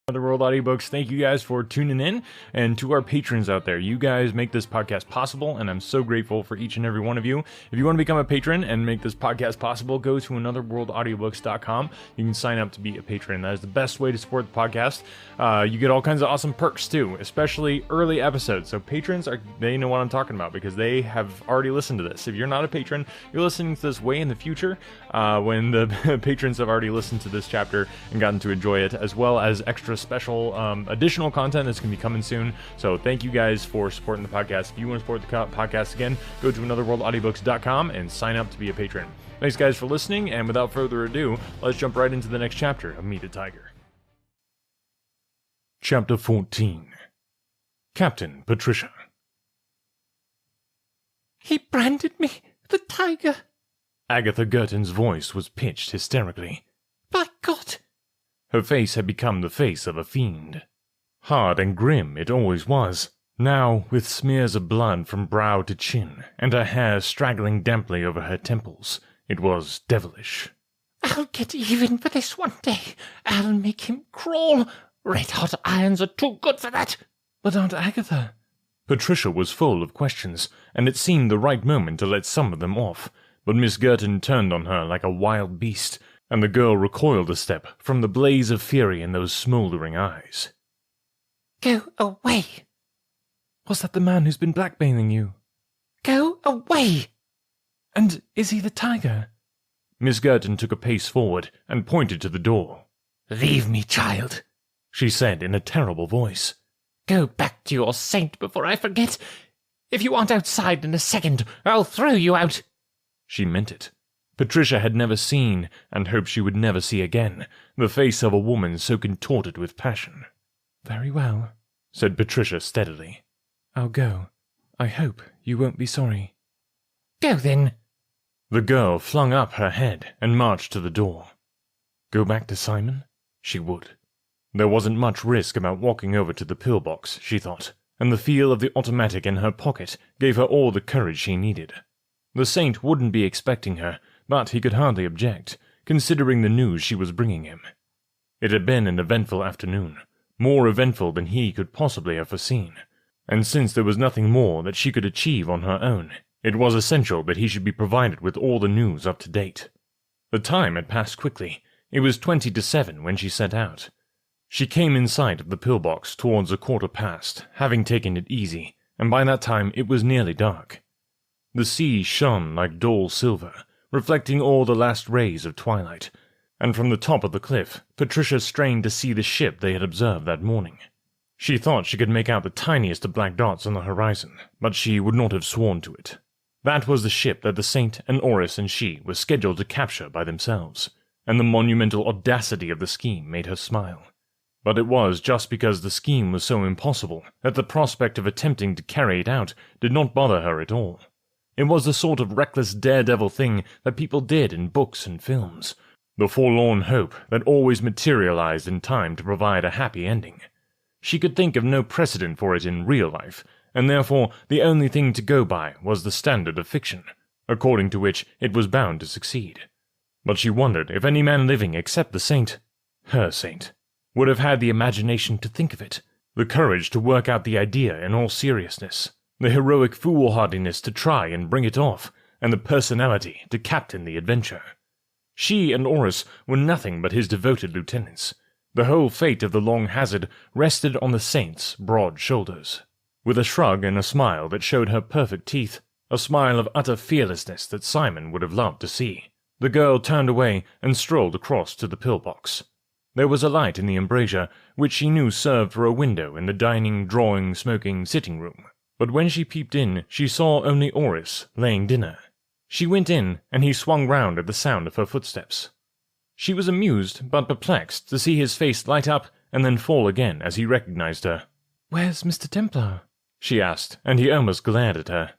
Otherworld Audiobooks, thank you guys for tuning in, and to our patrons out there, you guys make this podcast possible, and I'm so grateful for each and every one of you. If you want to become a patron and make this podcast possible, go to anotherworldaudiobooks.com. You can sign up to be a patron. That is the best way to support the podcast. You get all kinds of awesome perks too, especially early episodes. So patrons, they know what I'm talking about because they have already listened to this. If you're not a patron, you're listening to this way in the future when the patrons have already listened to this chapter and gotten to enjoy it, as well as extra special additional content that's going to be coming soon. So thank you guys for supporting the podcast. If you want to support the podcast again, go to anotherworldaudiobooks.com and sign up to be a patron. Thanks guys for listening, and without further ado, let's jump right into the next chapter of Meet a Tiger. Chapter 14. Captain Patricia. He branded me the tiger. Agatha Girton's voice was pitched hysterically. By God! Her face had become the face of a fiend. Hard and grim it always was, now with smears of blood from brow to chin, and her hair straggling damply over her temples. It was devilish. I'll get even for this one day. I'll make him crawl. Red-hot irons are too good for that. But Aunt Agatha... Patricia was full of questions, and it seemed the right moment to let some of them off, but Miss Girton turned on her like a wild beast, and the girl recoiled a step from the blaze of fury in those smouldering eyes. Go away. Was that the man who's been blackmailing you? Go away. And is he the tiger? Miss Girton took a pace forward and pointed to the door. Leave me, child, she said in a terrible voice. Go back to your saint before I forget. If you aren't outside in a second, I'll throw you out. She meant it. Patricia had never seen, and hoped she would never see again, the face of a woman so contorted with passion. Very well, said Patricia steadily. I'll go. I hope you won't be sorry. Go then. The girl flung up her head and marched to the door. Go back to Simon? She would. There wasn't much risk about walking over to the pillbox, she thought, and the feel of the automatic in her pocket gave her all the courage she needed. The saint wouldn't be expecting her, but he could hardly object, considering the news she was bringing him. It had been an eventful afternoon, more eventful than he could possibly have foreseen, and since there was nothing more that she could achieve on her own, it was essential that he should be provided with all the news up to date. The time had passed quickly. It was 20 to 7 when she set out. She came in sight of the pillbox towards 1:15, having taken it easy, and by that time it was nearly dark. The sea shone like dull silver, reflecting all the last rays of twilight, and from the top of the cliff, Patricia strained to see the ship they had observed that morning. She thought she could make out the tiniest of black dots on the horizon, but she would not have sworn to it. That was the ship that the Saint and Oris and she were scheduled to capture by themselves, and the monumental audacity of the scheme made her smile. But it was just because the scheme was so impossible that the prospect of attempting to carry it out did not bother her at all. It was the sort of reckless daredevil thing that people did in books and films, the forlorn hope that always materialized in time to provide a happy ending. She could think of no precedent for it in real life, and therefore the only thing to go by was the standard of fiction, according to which it was bound to succeed. But she wondered if any man living except the saint, her saint, would have had the imagination to think of it, the courage to work out the idea in all seriousness, the heroic foolhardiness to try and bring it off, and the personality to captain the adventure. She and Oris were nothing but his devoted lieutenants. The whole fate of the Long Hazard rested on the saint's broad shoulders. With a shrug and a smile that showed her perfect teeth, a smile of utter fearlessness that Simon would have loved to see, the girl turned away and strolled across to the pillbox. There was a light in the embrasure, which she knew served for a window in the dining, drawing, smoking sitting room. But when she peeped in, she saw only Oris laying dinner. She went in, and he swung round at the sound of her footsteps. She was amused but perplexed to see his face light up and then fall again as he recognized her. "Where's Mr. Templar?" she asked, and he almost glared at her.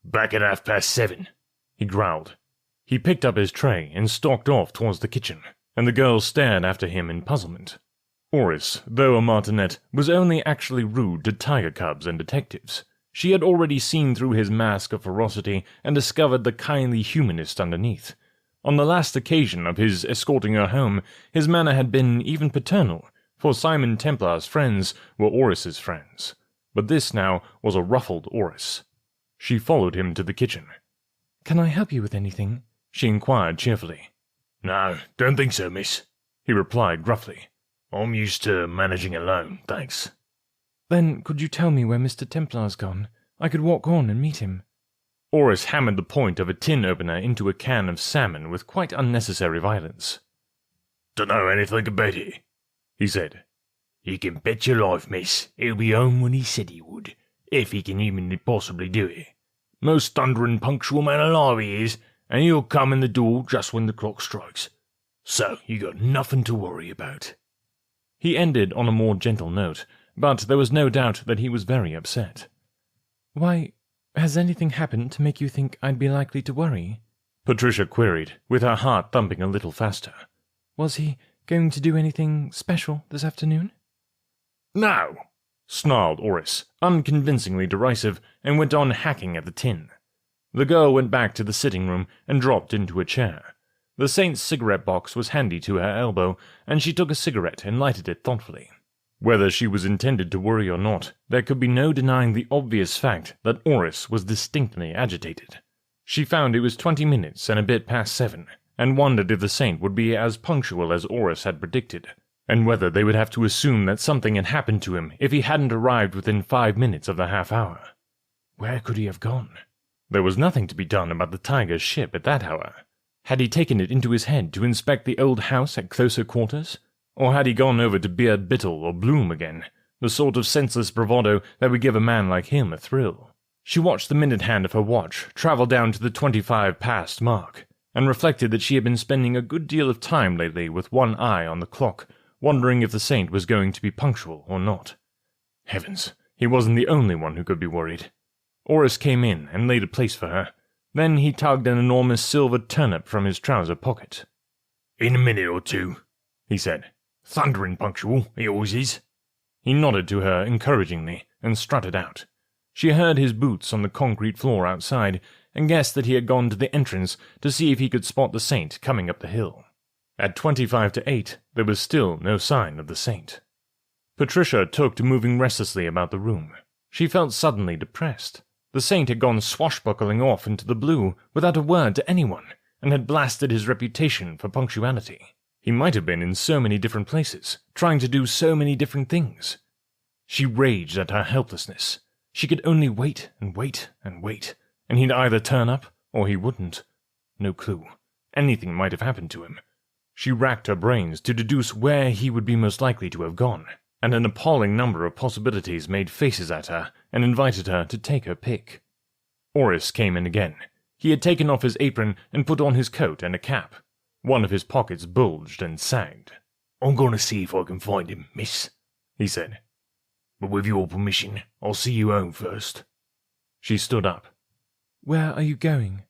"Back at 7:30, he growled. He picked up his tray and stalked off towards the kitchen, and the girl stared after him in puzzlement. Oris, though a martinet, was only actually rude to tiger cubs and detectives. She had already seen through his mask of ferocity and discovered the kindly humanist underneath. On the last occasion of his escorting her home, his manner had been even paternal, for Simon Templar's friends were Oris's friends. But this now was a ruffled Oris. She followed him to the kitchen. "Can I help you with anything?" she inquired cheerfully. "No, don't think so, miss," he replied gruffly. "I'm used to managing alone, thanks." "Then could you tell me where Mr. Templar's gone? I could walk on and meet him." Oris hammered the point of a tin opener into a can of salmon with quite unnecessary violence. "Dunno anything about it," he said. "You can bet your life, miss, he'll be home when he said he would, if he can humanly possibly do it. Most thunderin' punctual man alive he is, and he'll come in the door just when the clock strikes. So you got nothing to worry about." He ended on a more gentle note, but there was no doubt that he was very upset. "Why, has anything happened to make you think I'd be likely to worry?" Patricia queried, with her heart thumping a little faster. "Was he going to do anything special this afternoon?" "No," snarled Oris, unconvincingly derisive, and went on hacking at the tin. The girl went back to the sitting room and dropped into a chair. The saint's cigarette box was handy to her elbow, and she took a cigarette and lighted it thoughtfully. Whether she was intended to worry or not, there could be no denying the obvious fact that Oris was distinctly agitated. She found it was 20 minutes and a bit past 7, and wondered if the saint would be as punctual as Oris had predicted, and whether they would have to assume that something had happened to him if he hadn't arrived within 5 minutes of the half-hour. Where could he have gone? There was nothing to be done about the Tiger's ship at that hour. Had he taken it into his head to inspect the old house at closer quarters? Or had he gone over to Beard Bittle or Bloom again, the sort of senseless bravado that would give a man like him a thrill? She watched the minute hand of her watch travel down to the 25 past mark, and reflected that she had been spending a good deal of time lately with one eye on the clock, wondering if the saint was going to be punctual or not. Heavens, he wasn't the only one who could be worried. Oris came in and laid a place for her. Then he tugged an enormous silver turnip from his trouser pocket. "In a minute or two," he said. "Thunderin' punctual, he always is." He nodded to her encouragingly and strutted out. She heard his boots on the concrete floor outside and guessed that he had gone to the entrance to see if he could spot the saint coming up the hill. At 25 to 8, there was still no sign of the saint. Patricia took to moving restlessly about the room. She felt suddenly depressed. The saint had gone swashbuckling off into the blue without a word to anyone, and had blasted his reputation for punctuality. He might have been in so many different places, trying to do so many different things. She raged at her helplessness. She could only wait and wait and wait, and he'd either turn up or he wouldn't. No clue. Anything might have happened to him. She racked her brains to deduce where he would be most likely to have gone, and an appalling number of possibilities made faces at her and invited her to take her pick. Oris came in again. He had taken off his apron and put on his coat and a cap. One of his pockets bulged and sagged. "I'm going to see if I can find him, miss," he said. "But with your permission, I'll see you home first." She stood up. "Where are you going?"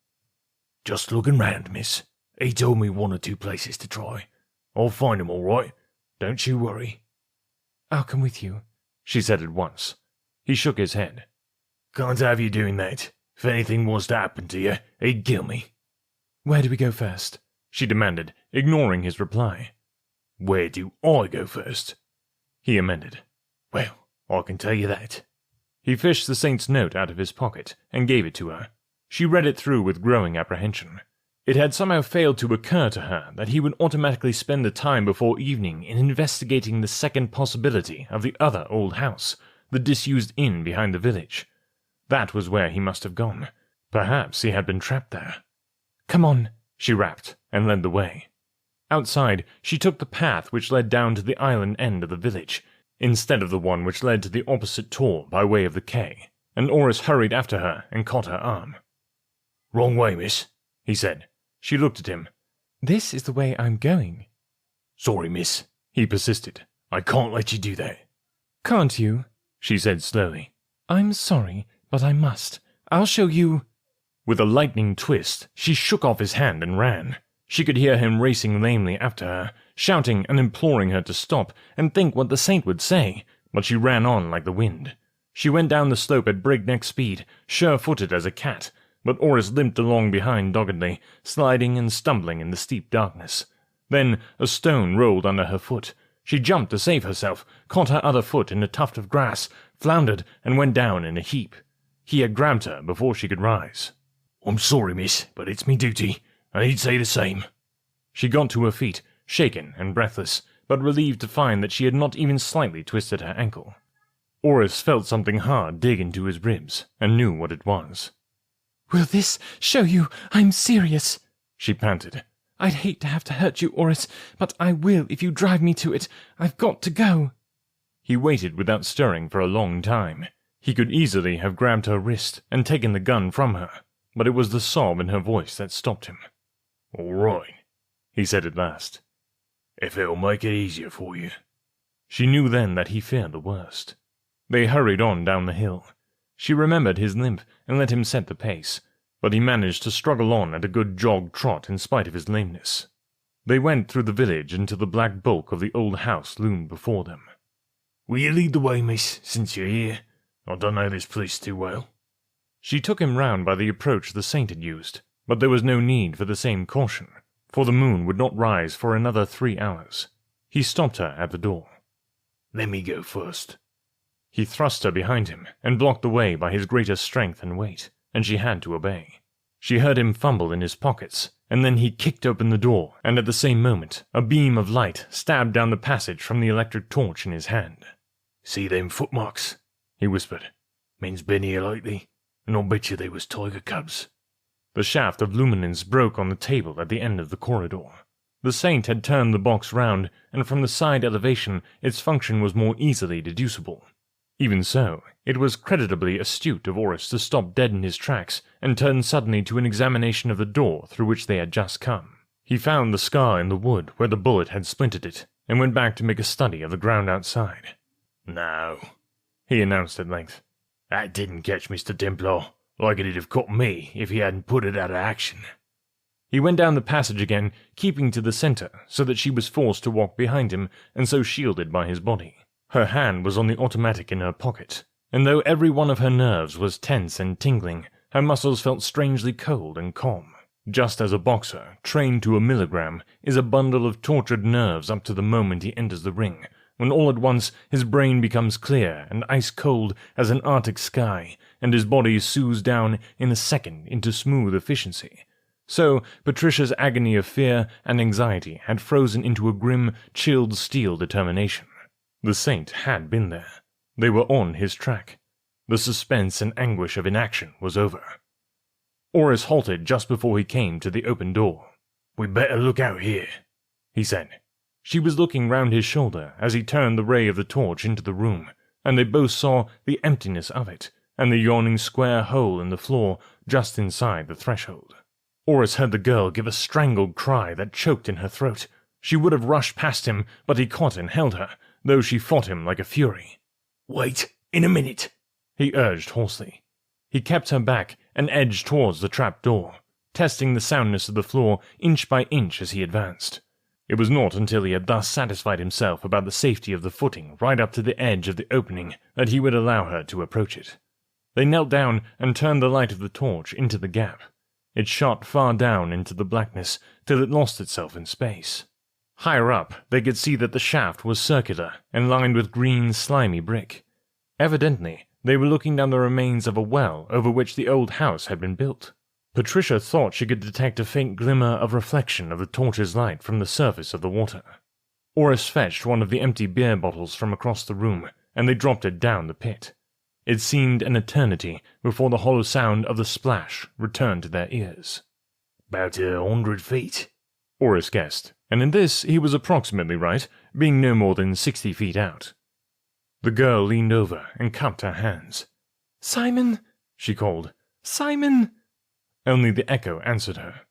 "Just looking round, miss. He told me 1 or 2 places to try. I'll find him all right. Don't you worry." "I'll come with you," she said at once. He shook his head. "Can't have you doing that. If anything was to happen to you, he'd kill me." "Where do we go first?" she demanded, ignoring his reply. "Where do I go first?" he amended. "Well, I can tell you that." He fished the saint's note out of his pocket and gave it to her. She read it through with growing apprehension. It had somehow failed to occur to her that he would automatically spend the time before evening in investigating the second possibility of the other old house, the disused inn behind the village. That was where he must have gone. Perhaps he had been trapped there. "Come on," she rapped, and led the way. Outside, she took the path which led down to the island end of the village, instead of the one which led to the opposite tor by way of the quay, and Oris hurried after her and caught her arm. "Wrong way, miss," he said. She looked at him. "This is the way I'm going." "Sorry, miss," he persisted. "I can't let you do that." "Can't you?" she said slowly. "I'm sorry, but I must. I'll show you." With a lightning twist, she shook off his hand and ran. She could hear him racing lamely after her, shouting and imploring her to stop and think what the saint would say, but she ran on like the wind. She went down the slope at breakneck speed, sure-footed as a cat, but Oris limped along behind doggedly, sliding and stumbling in the steep darkness. Then a stone rolled under her foot. She jumped to save herself, caught her other foot in a tuft of grass, floundered, and went down in a heap. He had grabbed her before she could rise. I'm sorry, miss, but it's me duty, and he'd say the same. She got to her feet, shaken and breathless, but relieved to find that she had not even slightly twisted her ankle. Oris felt something hard dig into his ribs, and knew what it was. "Will this show you I'm serious?" she panted. "I'd hate to have to hurt you, Oris, but I will if you drive me to it. I've got to go." He waited without stirring for a long time. He could easily have grabbed her wrist and taken the gun from her, but it was the sob in her voice that stopped him. All right, he said at last. If it'll make it easier for you. She knew then that he feared the worst. They hurried on down the hill. She remembered his limp and let him set the pace, but he managed to struggle on at a good jog trot in spite of his lameness. They went through the village until the black bulk of the old house loomed before them. Will you lead the way, miss, since you're here? I don't know this place too well. She took him round by the approach the saint had used, but there was no need for the same caution, for the moon would not rise for another 3 hours. He stopped her at the door. Let me go first. He thrust her behind him and blocked the way by his greater strength and weight, and she had to obey. She heard him fumble in his pockets, and then he kicked open the door, and at the same moment a beam of light stabbed down the passage from the electric torch in his hand. See them footmarks? He whispered. Men's been here lately, and I'll bet you they was tiger cubs. The shaft of luminance broke on the table at the end of the corridor. The saint had turned the box round, and from the side elevation its function was more easily deducible. Even so, it was creditably astute of Oris to stop dead in his tracks and turn suddenly to an examination of the door through which they had just come. He found the scar in the wood where the bullet had splintered it, and went back to make a study of the ground outside. "No," he announced at length. "That didn't catch Mr. Templar, like it'd have caught me if he hadn't put it out of action." He went down the passage again, keeping to the centre, so that she was forced to walk behind him, and so shielded by his body. Her hand was on the automatic in her pocket, and though every one of her nerves was tense and tingling, her muscles felt strangely cold and calm, just as a boxer, trained to a milligram, is a bundle of tortured nerves up to the moment he enters the ring, when all at once his brain becomes clear and ice-cold as an Arctic sky, and his body soothes down in a second into smooth efficiency. So Patricia's agony of fear and anxiety had frozen into a grim, chilled steel determination. The saint had been there. They were on his track. The suspense and anguish of inaction was over. Oris halted just before he came to the open door. "We'd better look out here," he said. She was looking round his shoulder as he turned the ray of the torch into the room, and they both saw the emptiness of it, and the yawning square hole in the floor just inside the threshold. Oris heard the girl give a strangled cry that choked in her throat. She would have rushed past him, but he caught and held her, though she fought him like a fury. "Wait, in a minute," he urged hoarsely. He kept her back and edged towards the trap door, testing the soundness of the floor inch by inch as he advanced. It was not until he had thus satisfied himself about the safety of the footing right up to the edge of the opening that he would allow her to approach it. They knelt down and turned the light of the torch into the gap. It shot far down into the blackness till it lost itself in space. Higher up, they could see that the shaft was circular and lined with green, slimy brick. Evidently, they were looking down the remains of a well over which the old house had been built. Patricia thought she could detect a faint glimmer of reflection of the torch's light from the surface of the water. Oris fetched one of the empty beer bottles from across the room, and they dropped it down the pit. It seemed an eternity before the hollow sound of the splash returned to their ears. "About 100 feet," Oris guessed, and in this he was approximately right, being no more than 60 feet out. The girl leaned over and cupped her hands. "Simon," she called. "Simon!" Only the echo answered her.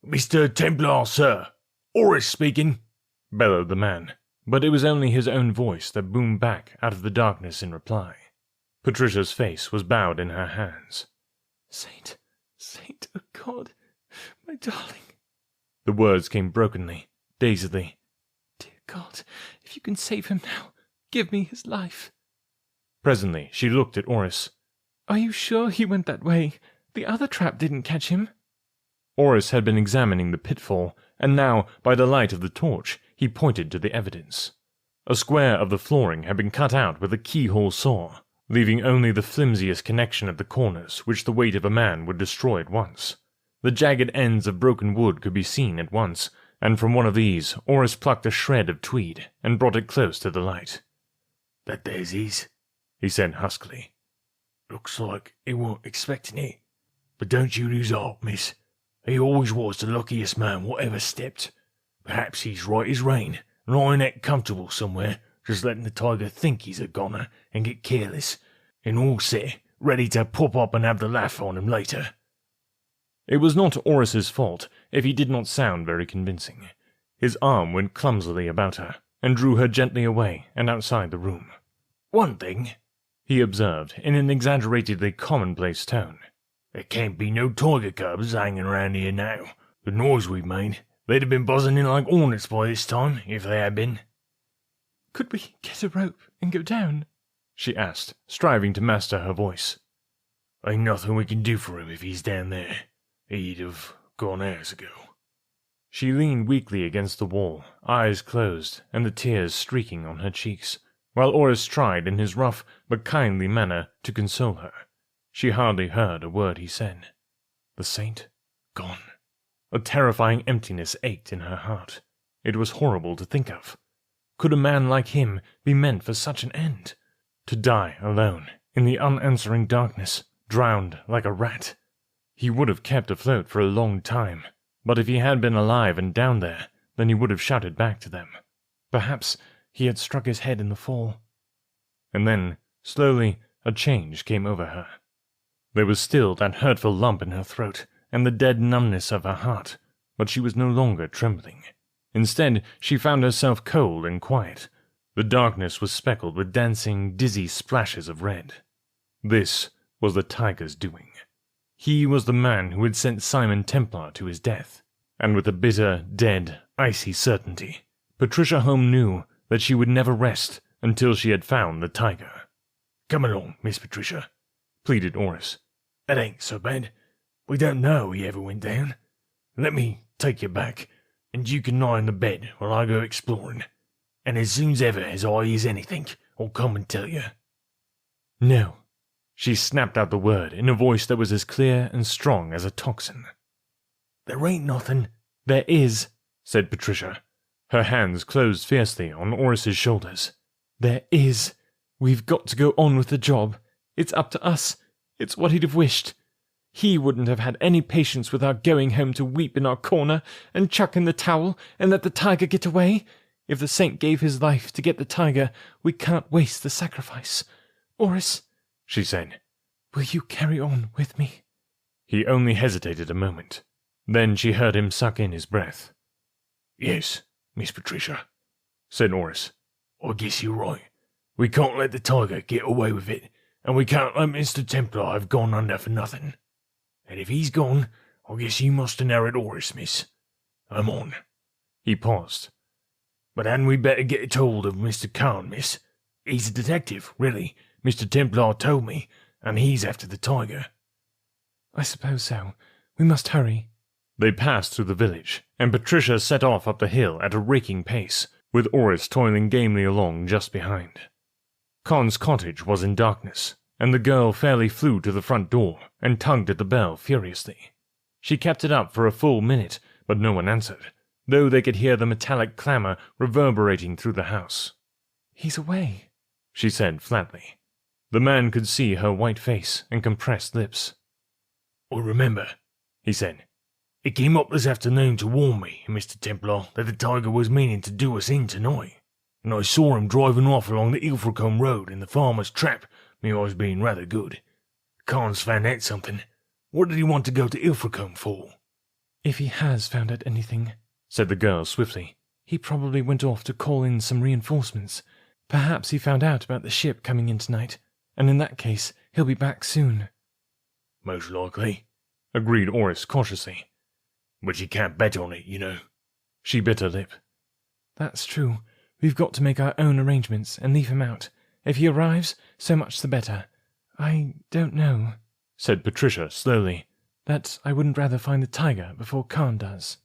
"Mr. Templar, sir. Oris speaking," bellowed the man, but it was only his own voice that boomed back out of the darkness in reply. Patricia's face was bowed in her hands. Saint, oh God, my darling." The words came brokenly, dazedly. "Dear God, if you can save him now, give me his life." Presently she looked at Oris. "Are you sure he went that way? The other trap didn't catch him." Oris had been examining the pitfall, and now, by the light of the torch, he pointed to the evidence. A square of the flooring had been cut out with a keyhole saw, leaving only the flimsiest connection at the corners which the weight of a man would destroy at once. The jagged ends of broken wood could be seen at once, and from one of these Oris plucked a shred of tweed and brought it close to the light. "That there's his," he said huskily. "Looks like he weren't expecting it. But don't you lose heart, miss. He always was the luckiest man what ever stepped. Perhaps he's right as rain, lying that comfortable somewhere, just letting the tiger think he's a goner and get careless, and all set, ready to pop up and have the laugh on him later." It was not Oris's fault if he did not sound very convincing. His arm went clumsily about her, and drew her gently away and outside the room. "One thing," he observed in an exaggeratedly commonplace tone. "There can't be no tiger cubs hanging around here now. The noise we've made, they'd have been buzzing in like hornets by this time, if they had been." "Could we get a rope and go down?" she asked, striving to master her voice. "Ain't nothing we can do for him if he's down there. He'd have gone hours ago." She leaned weakly against the wall, eyes closed, and the tears streaking on her cheeks, while Oris tried in his rough but kindly manner to console her. She hardly heard a word he said. The saint? Gone. A terrifying emptiness ached in her heart. It was horrible to think of. Could a man like him be meant for such an end? To die alone, in the unanswering darkness, drowned like a rat. He would have kept afloat for a long time, but if he had been alive and down there, then he would have shouted back to them. Perhaps he had struck his head in the fall. And then, slowly, a change came over her. There was still that hurtful lump in her throat, and the dead numbness of her heart, but she was no longer trembling. Instead, she found herself cold and quiet. The darkness was speckled with dancing, dizzy splashes of red. This was the tiger's doing. He was the man who had sent Simon Templar to his death, and with a bitter, dead, icy certainty, Patricia Home knew that she would never rest until she had found the tiger. "Come along, Miss Patricia," pleaded Oris. "That ain't so bad. We don't know he ever went down. Let me take you back, and you can lie in the bed while I go exploring. And as soon's ever as I hears anything, I'll come and tell you." "No." She snapped out the word in a voice that was as clear and strong as a tocsin. "There ain't nothing." "There is," said Patricia. Her hands closed fiercely on Oris's shoulders. "There is. We've got to go on with the job. It's up to us. It's what he'd have wished. He wouldn't have had any patience with our going home to weep in our corner and chuck in the towel and let the tiger get away. If the saint gave his life to get the tiger, we can't waste the sacrifice. Oris," she said, "will you carry on with me?" He only hesitated a moment. Then she heard him suck in his breath. "Yes, Miss Patricia," said Oris. "I guess you're right. We can't let the tiger get away with it, and we can't let Mr. Templar have gone under for nothing. And if he's gone, I guess you must inherit Oris, miss. I'm on." He paused. "But hadn't we better get it told of Mr. Khan, miss? He's a detective, really. Mr. Templar told me, and he's after the tiger." "I suppose so. We must hurry." They passed through the village, and Patricia set off up the hill at a raking pace, with Oris toiling gamely along just behind. Khan's cottage was in darkness, and the girl fairly flew to the front door and tugged at the bell furiously. She kept it up for a full minute, but no one answered, though they could hear the metallic clamour reverberating through the house. "He's away," she said flatly. The man could see her white face and compressed lips. "I remember," he said. "He came up this afternoon to warn me, Mr. Templar, that the tiger was meaning to do us in tonight, and I saw him driving off along the Ilfracombe road in the farmer's trap, me eyes being rather good. Khan's found out something. What did he want to go to Ilfracombe for?" "If he has found out anything," said the girl swiftly, "he probably went off to call in some reinforcements. Perhaps he found out about the ship coming in tonight, and in that case he'll be back soon." "Most likely," agreed Oris cautiously. "But you can't bet on it, you know." She bit her lip. "That's true. We've got to make our own arrangements and leave him out. If he arrives, so much the better. I don't know," said Patricia slowly, "that I wouldn't rather find the tiger before Khan does."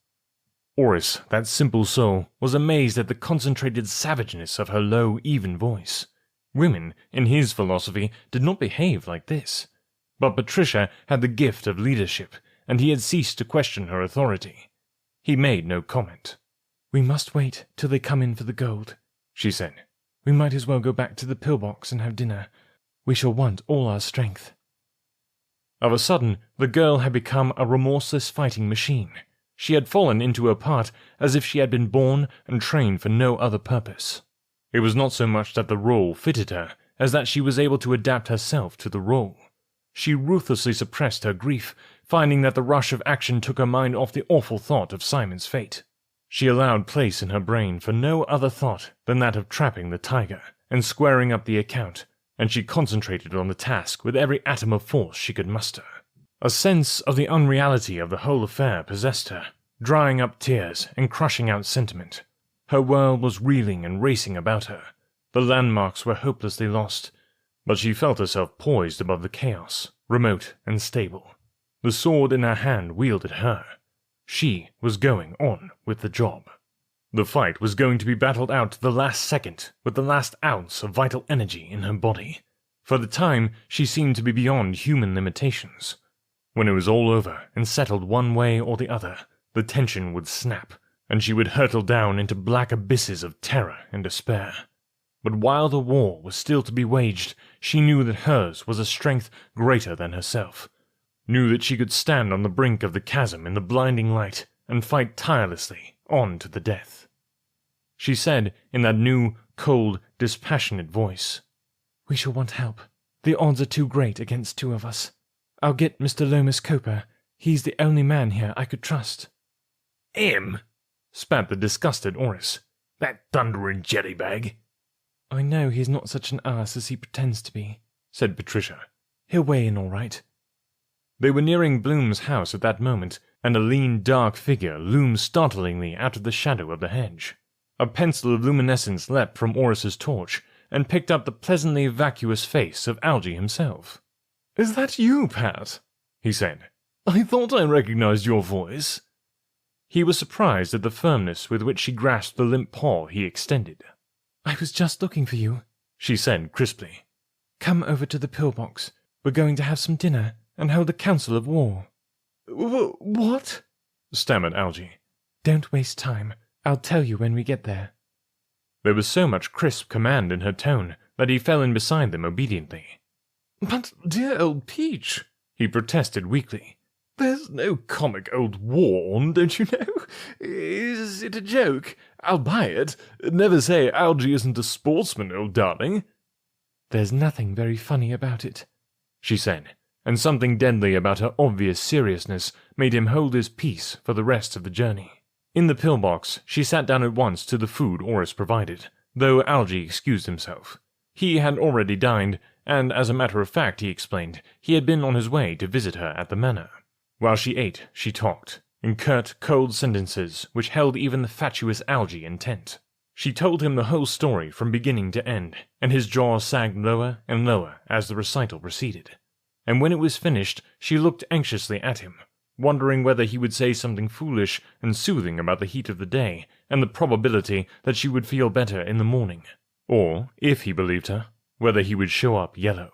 Oris, that simple soul, was amazed at the concentrated savageness of her low, even voice. Women, in his philosophy, did not behave like this. But Patricia had the gift of leadership, and he had ceased to question her authority. He made no comment. "We must wait till they come in for the gold," she said. "We might as well go back to the pillbox and have dinner. We shall want all our strength." Of a sudden, the girl had become a remorseless fighting machine. She had fallen into her part as if she had been born and trained for no other purpose. It was not so much that the role fitted her, as that she was able to adapt herself to the role. She ruthlessly suppressed her grief, finding that the rush of action took her mind off the awful thought of Simon's fate. She allowed place in her brain for no other thought than that of trapping the tiger and squaring up the account, and she concentrated on the task with every atom of force she could muster. A sense of the unreality of the whole affair possessed her, drying up tears and crushing out sentiment. Her world was reeling and racing about her. The landmarks were hopelessly lost, but she felt herself poised above the chaos, remote and stable. The sword in her hand wielded her. She was going on with the job. The fight was going to be battled out to the last second with the last ounce of vital energy in her body. For the time, she seemed to be beyond human limitations. When it was all over and settled one way or the other, the tension would snap, and she would hurtle down into black abysses of terror and despair. But while the war was still to be waged, she knew that hers was a strength greater than herself, knew that she could stand on the brink of the chasm in the blinding light and fight tirelessly on to the death. She said in that new, cold, dispassionate voice, "We shall want help. The odds are too great against two of us. I'll get Mr. Lomas Coper. He's the only man here I could trust." "Him?" spat the disgusted Oris. "That thundering jellybag." "I know he's not such an ass as he pretends to be," said Patricia. "He'll weigh in all right." They were nearing Bloom's house at that moment, and a lean, dark figure loomed startlingly out of the shadow of the hedge. A pencil of luminescence leapt from Oris's torch, and picked up the pleasantly vacuous face of Algy himself. "Is that you, Pat?" he said. "I thought I recognized your voice." He was surprised at the firmness with which she grasped the limp paw he extended. "I was just looking for you," she said crisply. "Come over to the pillbox. We're going to have some dinner and hold a council of war." "What?" stammered Algy. "Don't waste time. I'll tell you when we get there." There was so much crisp command in her tone that he fell in beside them obediently. "But, dear old Peach," he protested weakly, "there's no comic old war on, don't you know? Is it a joke? I'll buy it. Never say Algy isn't a sportsman, old darling." "There's nothing very funny about it," she said, and something deadly about her obvious seriousness made him hold his peace for the rest of the journey. In the pillbox, she sat down at once to the food Oris provided, though Algy excused himself. He had already dined, and as a matter of fact, he explained, he had been on his way to visit her at the manor. While she ate, she talked, in curt, cold sentences which held even the fatuous Algy intent. She told him the whole story from beginning to end, and his jaw sagged lower and lower as the recital proceeded. And when it was finished, she looked anxiously at him, wondering whether he would say something foolish and soothing about the heat of the day and the probability that she would feel better in the morning, or, if he believed her, whether he would show up yellow.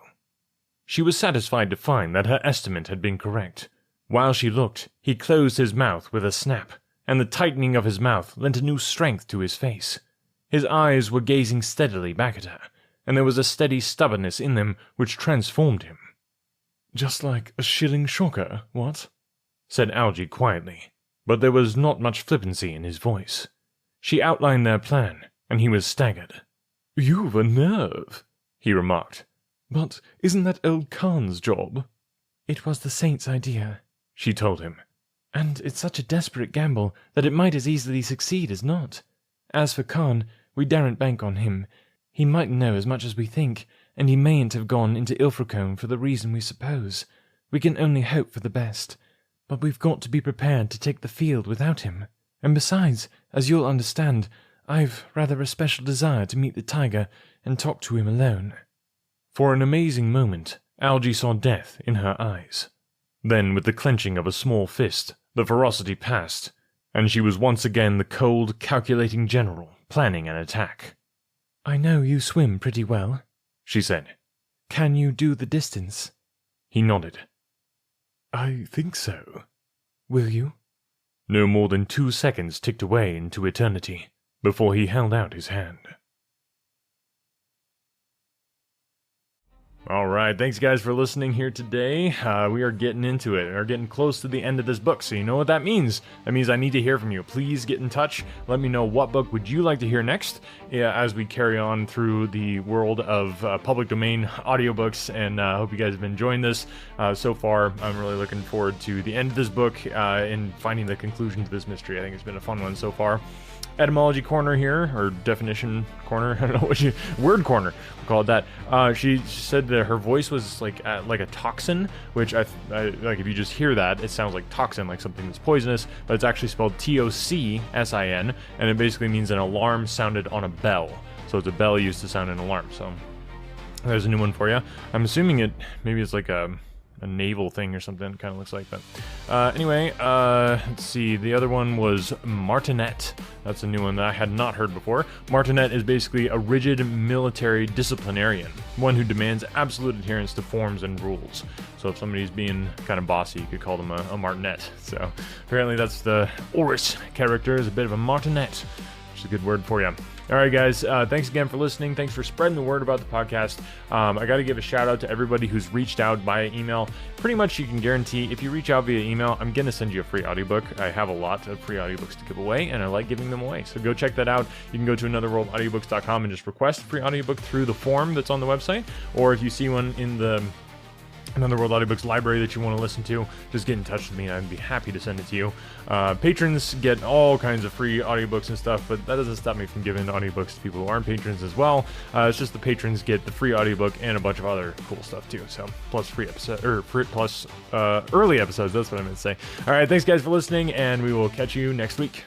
She was satisfied to find that her estimate had been correct. While she looked, he closed his mouth with a snap, and the tightening of his mouth lent a new strength to his face. His eyes were gazing steadily back at her, and there was a steady stubbornness in them which transformed him. "Just like a shilling shocker, what?" said Algy quietly, but there was not much flippancy in his voice. She outlined their plan, and he was staggered. "You've a nerve," he remarked. "But isn't that old Khan's job?" "It was the saint's idea," she told him. "and it's such a desperate gamble that it might as easily succeed as not. As for Khan, we daren't bank on him. He mightn't know as much as we think, and he mayn't have gone into Ilfracombe for the reason we suppose. We can only hope for the best. But we've got to be prepared to take the field without him. And besides, as you'll understand, I've rather a special desire to meet the tiger and talk to him alone." For an amazing moment, Algy saw death in her eyes. Then, with the clenching of a small fist, the ferocity passed, and she was once again the cold, calculating general, planning an attack. "I know you swim pretty well," she said. "Can you do the distance?" He nodded. "I think so." "Will you?" No more than 2 seconds ticked away into eternity before he held out his hand. Alright, thanks guys for listening here today. We are getting into it. We're getting close to the end of this book, so you know what that means. That means I need to hear from you. Please get in touch. Let me know what book would you like to hear next as we carry on through the world of public domain audiobooks, and I hope you guys have been enjoying this. So far, I'm really looking forward to the end of this book and finding the conclusion to this mystery. I think it's been a fun one so far. Etymology corner here, or definition corner, I don't know what word corner, we'll call it that. She said that her voice was like a toxin, which I like. If you just hear that, it sounds like toxin, like something that's poisonous, but it's actually spelled Tocsin, and it basically means an alarm sounded on a bell. So it's a bell used to sound an alarm. So there's a new one for you. I'm assuming maybe it's like a naval thing or something, kind of looks like that. Anyway, let's see, the other one was Martinet. That's a new one that I had not heard before. Martinet is basically a rigid military disciplinarian, one who demands absolute adherence to forms and rules. So if somebody's being kind of bossy, you could call them a Martinet. So apparently that's the Oris character, is a bit of a Martinet, which is a good word for you. Alright guys, thanks again for listening. Thanks for spreading the word about the podcast. I got to give a shout out to everybody who's reached out via email. Pretty much you can guarantee if you reach out via email, I'm going to send you a free audiobook. I have a lot of free audiobooks to give away, and I like giving them away. So go check that out. You can go to anotherworldaudiobooks.com and just request a free audiobook through the form that's on the website. Or if you see one in the Another World Audiobooks library that you want to listen to, just get in touch with me and I'd be happy to send it to you. Patrons get all kinds of free audiobooks and stuff, but that doesn't stop me from giving audiobooks to people who aren't patrons as well. It's just the patrons get the free audiobook and a bunch of other cool stuff too. So plus free episode plus early episodes. That's what I meant to say. All right, thanks guys for listening, and we will catch you next week.